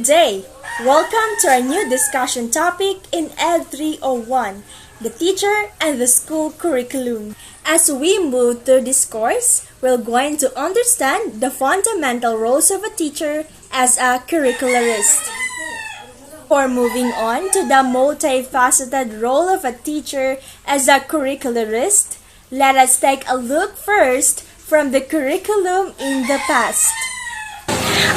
day. Welcome to our new discussion topic in Ed 301, the teacher and the school curriculum. As we move through this course, we're going to understand the fundamental roles of a teacher as a curricularist. Before moving on to the multifaceted role of a teacher as a curricularist, let us take a look first from the curriculum in the past.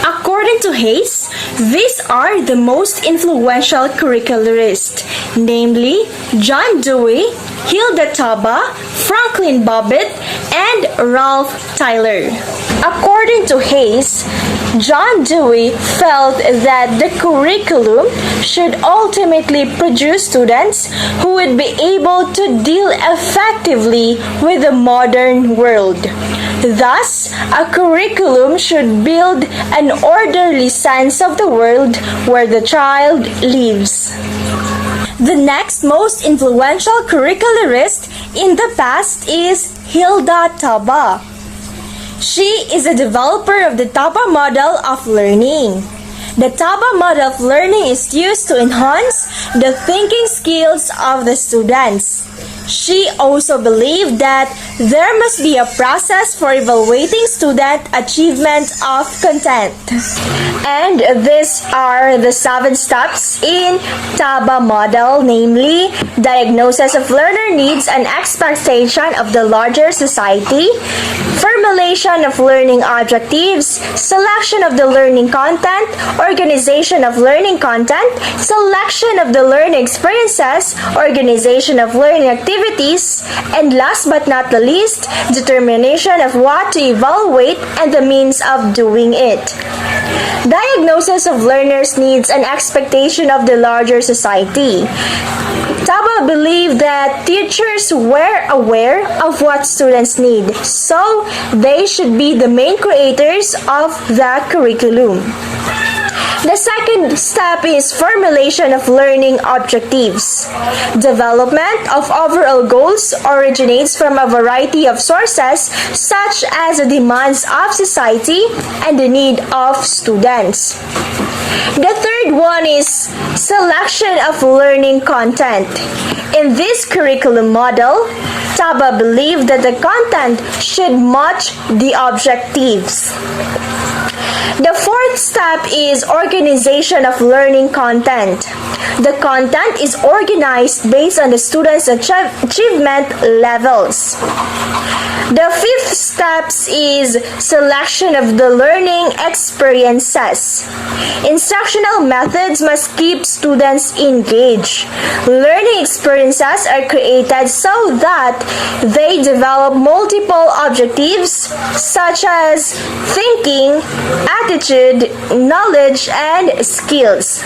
According to Hayes, these are the most influential curricularists, namely John Dewey, Hilda Taba, Franklin Bobbitt, and Ralph Tyler. According to Hayes, John Dewey felt that the curriculum should ultimately produce students who would be able to deal effectively with the modern world. Thus, a curriculum should build an orderly sense of the world where the child lives. The next most influential curricularist in the past is Hilda Taba. She is a developer of the Taba model of learning. The Taba model of learning is used to enhance the thinking skills of the students. She also believed that there must be a process for evaluating student achievement of content. And these are the 7 steps in Taba model, namely diagnosis of learner needs and expectation of the larger society, formulation of learning objectives, selection of the learning content, organization of learning content, selection of the learning experiences, organization of learning activities, and last but not the least, determination of what to evaluate and the means of doing it. Diagnosis of learners' needs and expectation of the larger society. Taba believed that teachers were aware of what students need, so they should be the main creators of the curriculum. The second step is formulation of learning objectives. Development of overall goals originates from a variety of sources such as the demands of society and the need of students. The third one is selection of learning content. In this curriculum model, Taba believed that the content should match the objectives. The fourth step is organization of learning content. The content is organized based on the students' achievement levels. The fifth step is selection of the learning experiences. Instructional methods must keep students engaged. Learning experiences are created so that they develop multiple objectives such as thinking, attitude, knowledge, and skills.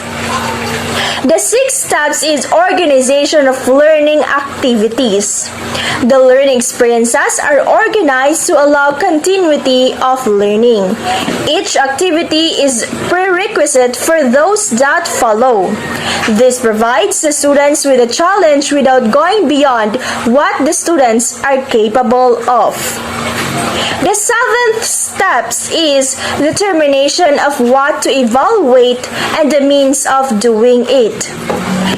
The sixth step is organization of learning activities. The learning experiences are organized to allow continuity of learning. Each activity is prerequisite for those that follow. This provides the students with a challenge without going beyond what the students are capable of. The seventh step is determination of what to evaluate and the means of doing it.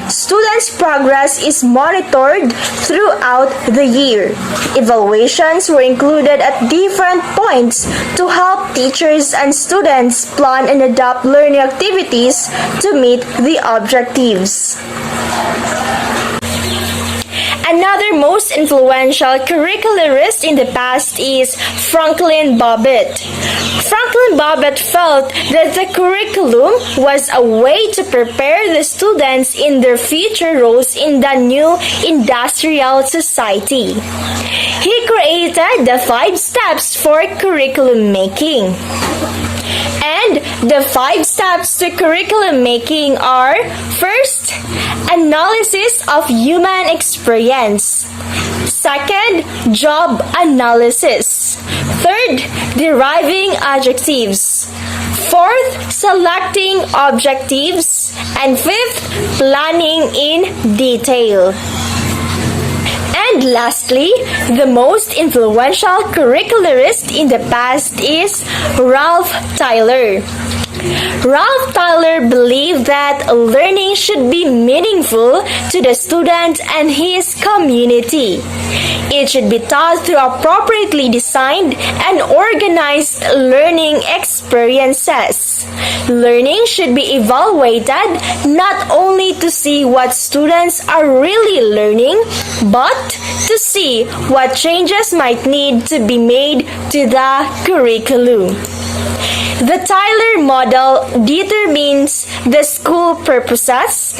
Students' progress is monitored throughout the year. Evaluations were included at different points to help teachers and students plan and adapt learning activities to meet the objectives. Another most influential curricularist in the past is Franklin Bobbitt. Franklin Bobbitt felt that the curriculum was a way to prepare the students in their future roles in the new industrial society. He created the 5 steps for curriculum making. And the 5 steps to curriculum making are: first, analysis of human experience. Second, job analysis. Third, deriving adjectives. Fourth, selecting objectives. And fifth, planning in detail. And lastly, the most influential curricularist in the past is Ralph Tyler. Ralph Tyler believed that learning should be meaningful to the student and his community. It should be taught through appropriately designed and organized learning experiences. Learning should be evaluated not only to see what students are really learning, but to see what changes might need to be made to the curriculum. The Tyler model determines the school purposes,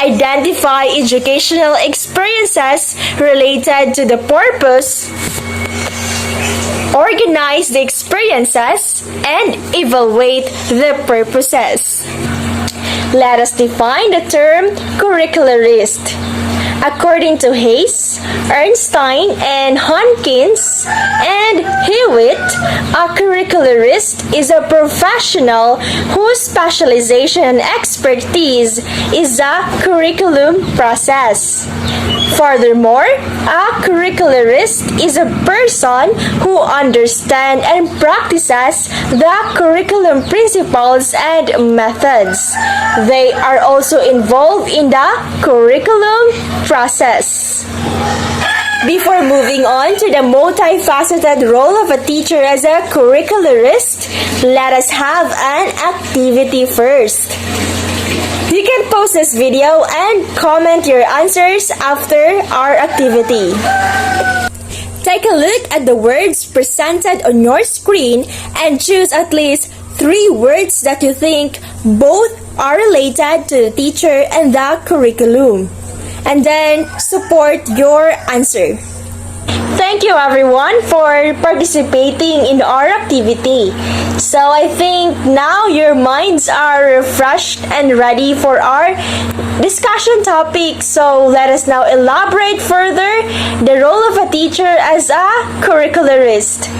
identify educational experiences related to the purpose, organize the experiences, and evaluate the purposes. Let us define the term curricularist. According to Hayes, Ernstein, and Hunkins, and Hewitt, a curricularist is a professional whose specialization and expertise is the curriculum process. Furthermore, a curricularist is a person who understands and practices the curriculum principles and methods. They are also involved in the curriculum process. Before moving on to the multifaceted role of a teacher as a curricularist, let us have an activity first. You can pause this video and comment your answers after our activity. Take a look at the words presented on your screen and choose at least 3 words that you think both are related to the teacher and the curriculum. And then support your answer. Thank you everyone for participating in our activity. So I think now your minds are refreshed and ready for our discussion topic. So let us now elaborate further the role of a teacher as a curricularist.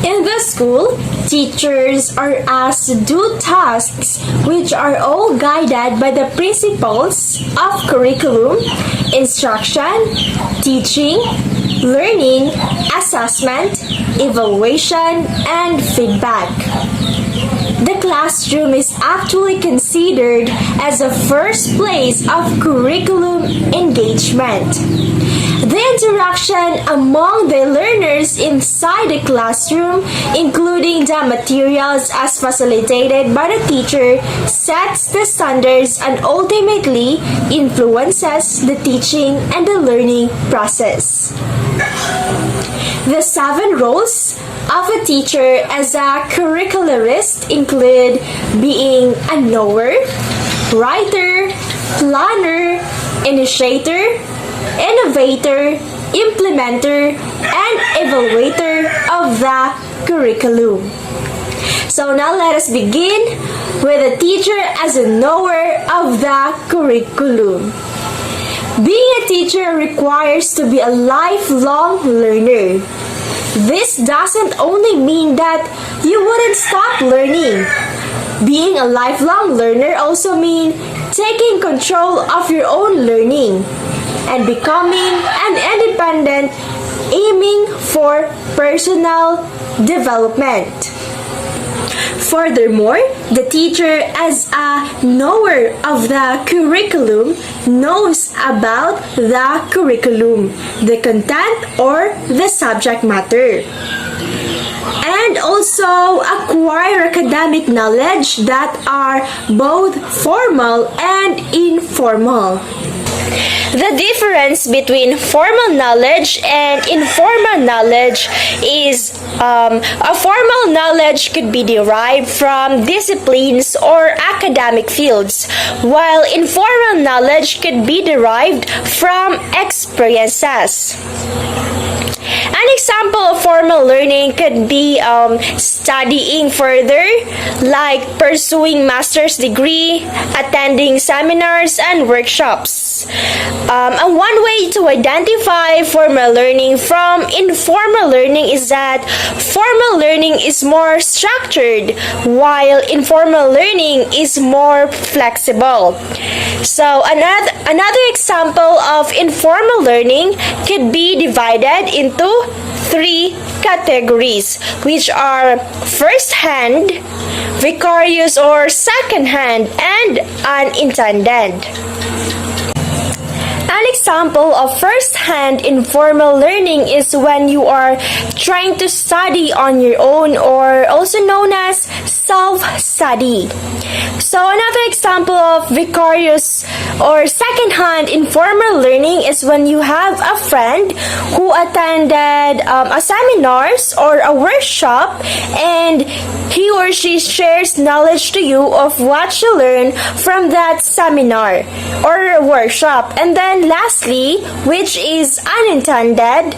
In the school, teachers are asked to do tasks which are all guided by the principles of curriculum, instruction, teaching, learning, assessment, evaluation, and feedback. The classroom is actually considered as the first place of curriculum engagement. The interaction among the learners inside the classroom, including the materials as facilitated by the teacher, sets the standards and ultimately influences the teaching and the learning process. The 7 roles of a teacher as a curricularist include being a knower, writer, planner, initiator, innovator, implementer, and evaluator of the curriculum. So now let us begin with a teacher as a knower of the curriculum. Being a teacher requires to be a lifelong learner. This doesn't only mean that you wouldn't stop learning. Being a lifelong learner also means taking control of your own learning and becoming an independent, aiming for personal development. Furthermore, the teacher as a knower of the curriculum knows about the curriculum, the content or the subject matter, and also acquire academic knowledge that are both formal and informal. The difference between formal knowledge and informal knowledge is a formal knowledge could be derived from disciplines or academic fields, while informal knowledge could be derived from experiences. An example of formal learning could be studying further, like pursuing master's degree, attending seminars and workshops. And one way to identify formal learning from informal learning is that formal learning is more structured, while informal learning is more flexible. So another example of informal learning could be divided into into three categories, which are first-hand, vicarious or second-hand, and unintended. An example of first-hand informal learning is when you are trying to study on your own, or also known as self-study. So another example of vicarious or second-hand informal learning is when you have a friend who attended a seminars or a workshop, and he or she shares knowledge to you of what you learn from that seminar or workshop. And then lastly, which is unintended,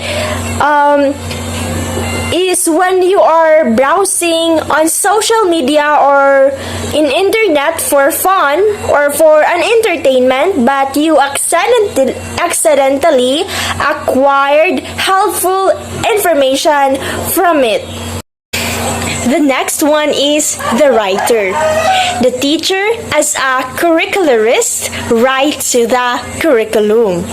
is when you are browsing on social media or in internet for fun or for an entertainment, but you accidentally acquired helpful information from it. The next one is the writer. The teacher, as a curricularist, writes the curriculum.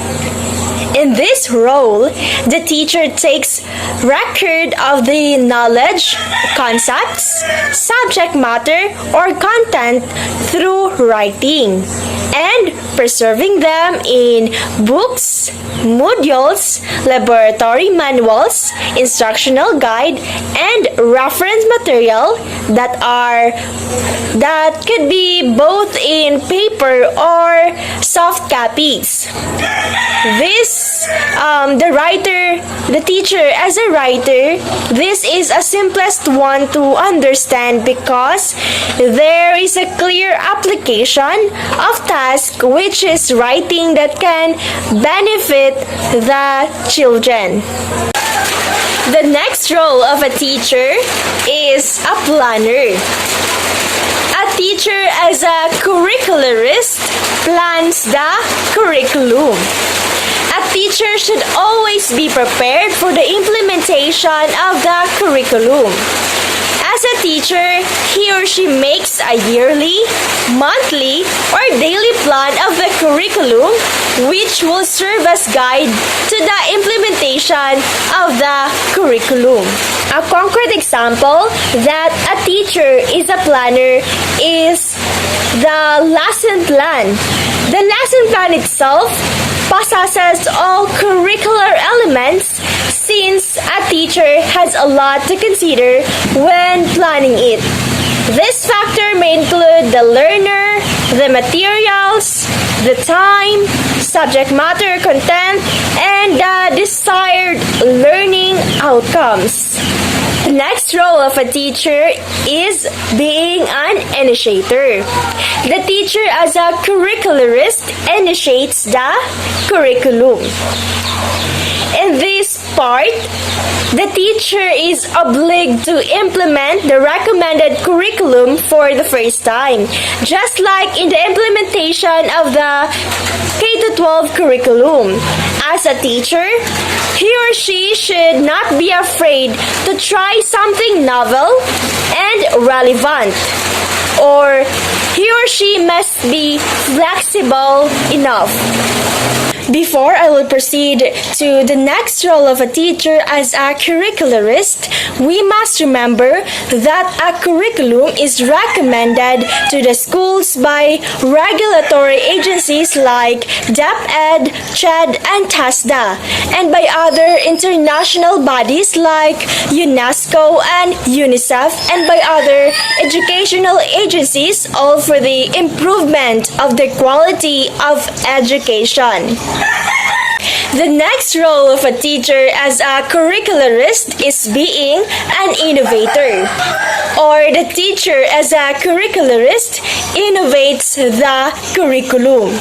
In this role, the teacher takes record of the knowledge, concepts, subject matter, or content through writing and preserving them in books, modules, laboratory manuals, instructional guide, and reference material that could be both in paper or soft copies. The teacher as a writer, this is a simplest one to understand because there is a clear application of task, which is writing, that can benefit the children. The next role of a teacher is a planner. A teacher as a curricularist plans the curriculum. A teacher should always be prepared for the implementation of the curriculum. As a teacher, he or she makes a yearly, monthly, or daily plan of the curriculum, which will serve as guide to the implementation of the curriculum. A concrete example that a teacher is a planner is the lesson plan. The lesson plan itself possesses all curricular elements, since a teacher has a lot to consider when planning it. This factor may include the learner, the materials, the time, subject matter content, and the desired learning outcomes. The next role of a teacher is being an initiator. The teacher as a curricularist initiates the curriculum. In this part, the teacher is obliged to implement the recommended curriculum for the first time, just like in the implementation of the K-12 curriculum. As a teacher, he or she should not be afraid to try something novel and relevant, or he or she must be flexible enough. Before I will proceed to the next role of a teacher as a curricularist, we must remember that a curriculum is recommended to the schools by regulatory agencies like DepEd, CHED, and TASDA, and by other international bodies like UNESCO and UNICEF, and by other educational agencies, all for the improvement of the quality of education. The next role of a teacher as a curricularist is being an innovator, or the teacher as a curricularist innovates the curriculum.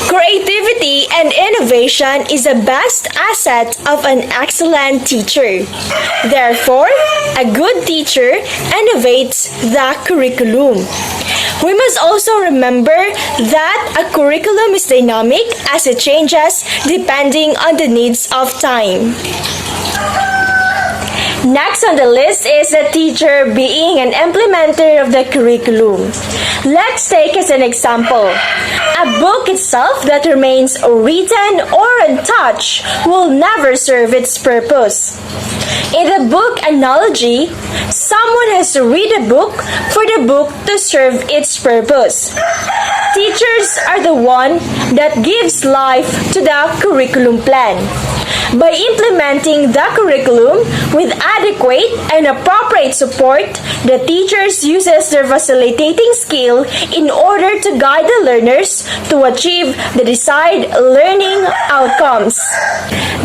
Creativity and innovation is the best asset of an excellent teacher. Therefore, a good teacher innovates the curriculum. We must also remember that a curriculum is dynamic as it changes depending on the needs of time. Next on the list is the teacher being an implementer of the curriculum. Let's take as an example. A book itself that remains written or untouched will never serve its purpose. In the book analogy, someone has to read a book for the book to serve its purpose. Teachers are the one that gives life to the curriculum plan. By implementing the curriculum with adequate and appropriate support, the teachers uses their facilitating skill in order to guide the learners to achieve the desired learning outcomes.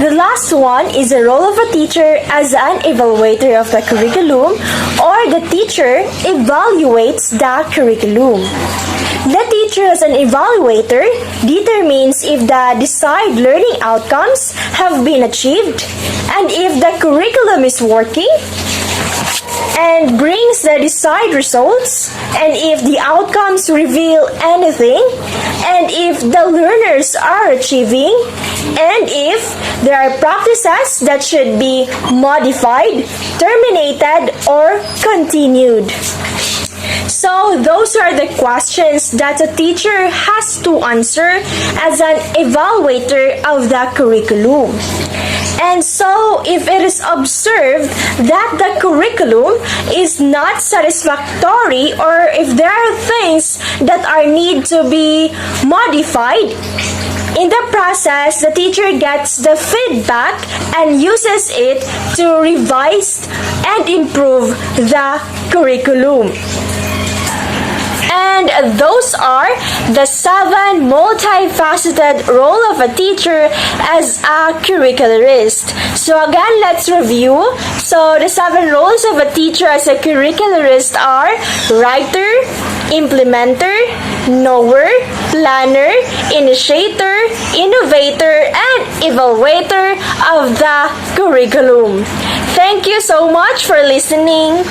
The last one is the role of a teacher as an evaluator of the curriculum, or the teacher evaluates the curriculum. The teacher as an evaluator determines if the desired learning outcomes have been achieved and if the curriculum is working and brings the desired results, and if the outcomes reveal anything, and if the learners are achieving, and if there are practices that should be modified, terminated, or continued. So those are the questions that a teacher has to answer as an evaluator of the curriculum. And so if it is observed that the curriculum is not satisfactory, or if there are things that are need to be modified, in the process, the teacher gets the feedback and uses it to revise and improve the curriculum. And those are the 7 multifaceted role of a teacher as a curricularist. So again, let's review. So the 7 roles of a teacher as a curricularist are writer, implementer, knower, planner, initiator, innovator, and evaluator of the curriculum. Thank you so much for listening.